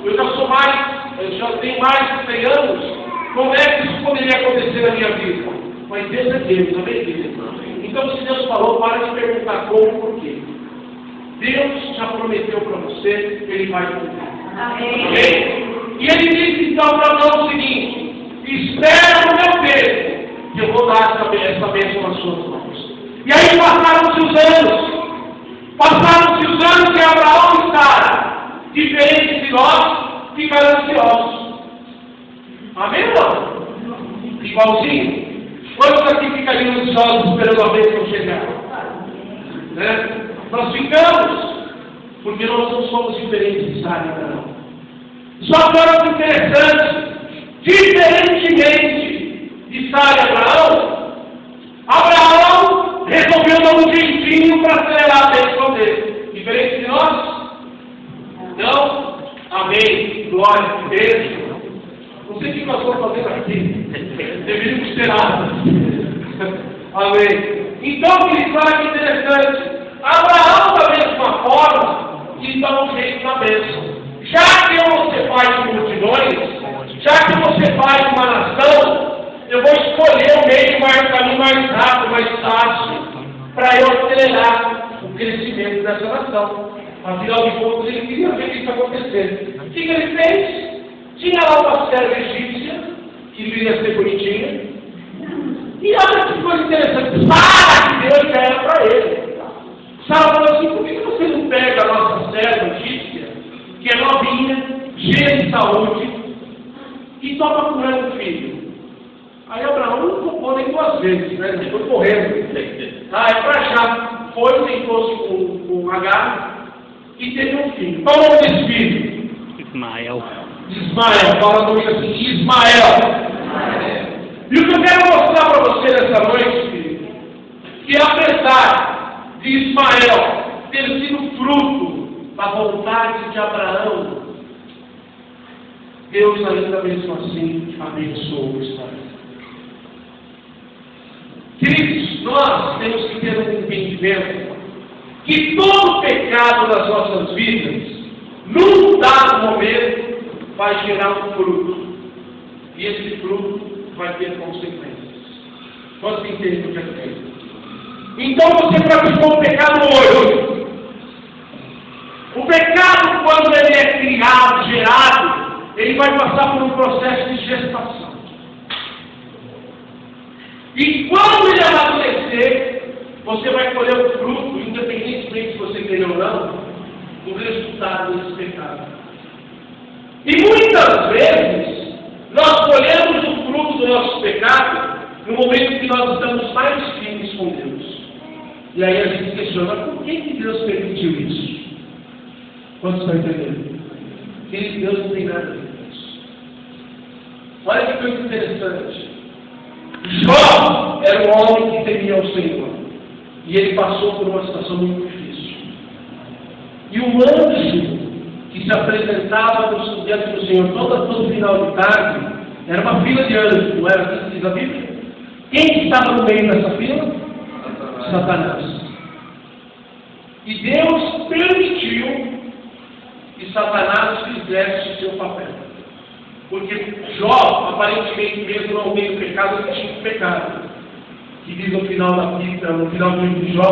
eu já tenho mais de 100 anos, como é que isso poderia acontecer na minha vida? Mas Deus é Deus, amém, querido? Então, se Deus falou, para de perguntar como e por quê. Deus já prometeu para você, Ele vai cumprir. Amém. Amém? E Ele disse então para nós o seguinte: espera o meu tempo, que eu vou dar essa bênção nas suas mãos. E aí passaram-se os anos. Passaram-se os anos e Abraão e Sara, diferentes de nós, ficaram ansiosos. Amém ou não? Igualzinho. Quantos aqui ficariam ansiosos esperando a bênção chegar? Né? Nós ficamos, porque nós não somos diferentes de Sara e Abraão. Só que olha que interessante, diferentemente de Sara e Abraão resolveu dar um jeitinho para acelerar a bênção dele. Diferente de nós? Não? Amém. Glória a Deus. Não sei o que nós vamos fazer aqui. Deveríamos ter nada. Amém. Então, queridos, olha que interessante. Abraão, da mesma forma, quis dar um jeito na bênção. Já que eu vou ser pai de multidões, já que você faz uma nação, eu vou escolher o meio caminho mais rápido, mais fácil, para eu acelerar o crescimento dessa nação. Afinal de contas, ele queria ver isso acontecer. O que ele fez? Tinha lá uma serva egípcia, que viria ser bonitinha, e olha que coisa interessante, Sara, que Deus já era para ele. Sara falou assim: por que você não pega a nossa serva egípcia, que é novinha, cheia de saúde, e toca com ela um filho? Aí Abraão não tocou nem 2 vezes, né? Ele foi correndo. É para achar. Foi, sentou-se com Agar e teve um filho. Qual o nome desse filho? Ismael. Ismael. Fala comigo assim: Ismael. E o que eu quero mostrar para você nessa noite, filho, que apesar de Ismael ter sido fruto da vontade de Abraão, Deus ainda mesmo assim abençoou Ismael. Queridos, nós temos que ter um entendimento que todo pecado das nossas vidas, num dado momento, vai gerar um fruto. E esse fruto vai ter consequências. Quantos entendem o que é feito? Então você praticou o pecado hoje. O pecado, quando ele é criado, gerado, ele vai passar por um processo de gestação. E quando ele amadurecer, você vai colher o fruto, independentemente se você querer ou não, do resultado desse pecado. E muitas vezes, nós colhemos o fruto do nosso pecado no momento que nós estamos mais firmes com Deus. E aí a gente questiona: por que Deus permitiu isso? Quantos estão entendendo? Que Deus não tem nada a ver com isso. Olha que coisa interessante. Jó era um homem que temia ao Senhor. E ele passou por uma situação muito difícil. E o anjo que se apresentava diante do Senhor todo final de tarde, era uma fila de anjos, não era assim que diz a Bíblia? Quem estava no meio dessa fila? Satanás. E Deus permitiu que Satanás fizesse o seu papel. Porque Jó, aparentemente mesmo não veio pecado, ele tinha pecado. Que diz no final da Bíblia, no final do livro de Jó,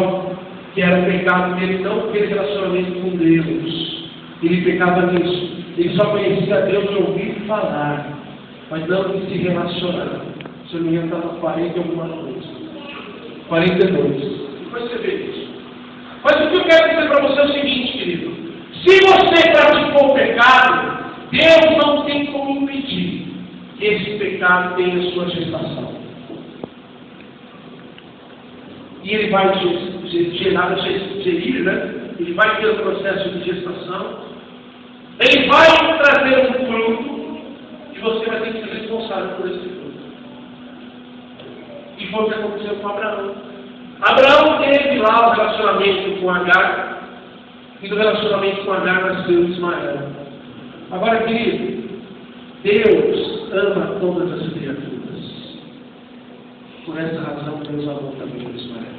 que era o pecado dele não ter relacionamento com Deus. Ele pecava nisso. Ele só conhecia Deus de ouvir falar, mas não de se relacionar. Se eu não me engano, estava 40 e alguma coisa. 42. Depois você vê isso. Mas o que eu quero dizer para você é o seguinte, querido. Se você praticou o pecado, Deus não tem como impedir que esse pecado tenha sua gestação. E ele vai gerir, né? Ele vai ter o processo de gestação. Ele vai trazer um fruto e você vai ter que ser responsável por esse fruto. E foi o que aconteceu com Abraão. Abraão teve lá o relacionamento com Agar, e do relacionamento com Agar nasceu Ismael. Agora, querido, Deus ama todas as criaturas. Por essa razão, Deus amou também Ismael.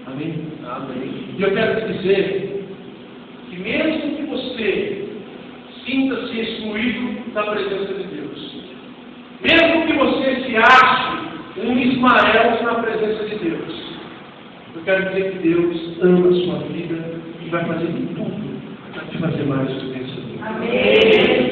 Amém? Amém. E eu quero te dizer que mesmo que você sinta-se sentir excluído da presença de Deus. Mesmo que você se ache um Ismael na presença de Deus, eu quero dizer que Deus ama a sua vida e vai fazer tudo para te fazer mais do que vencedor. Amém.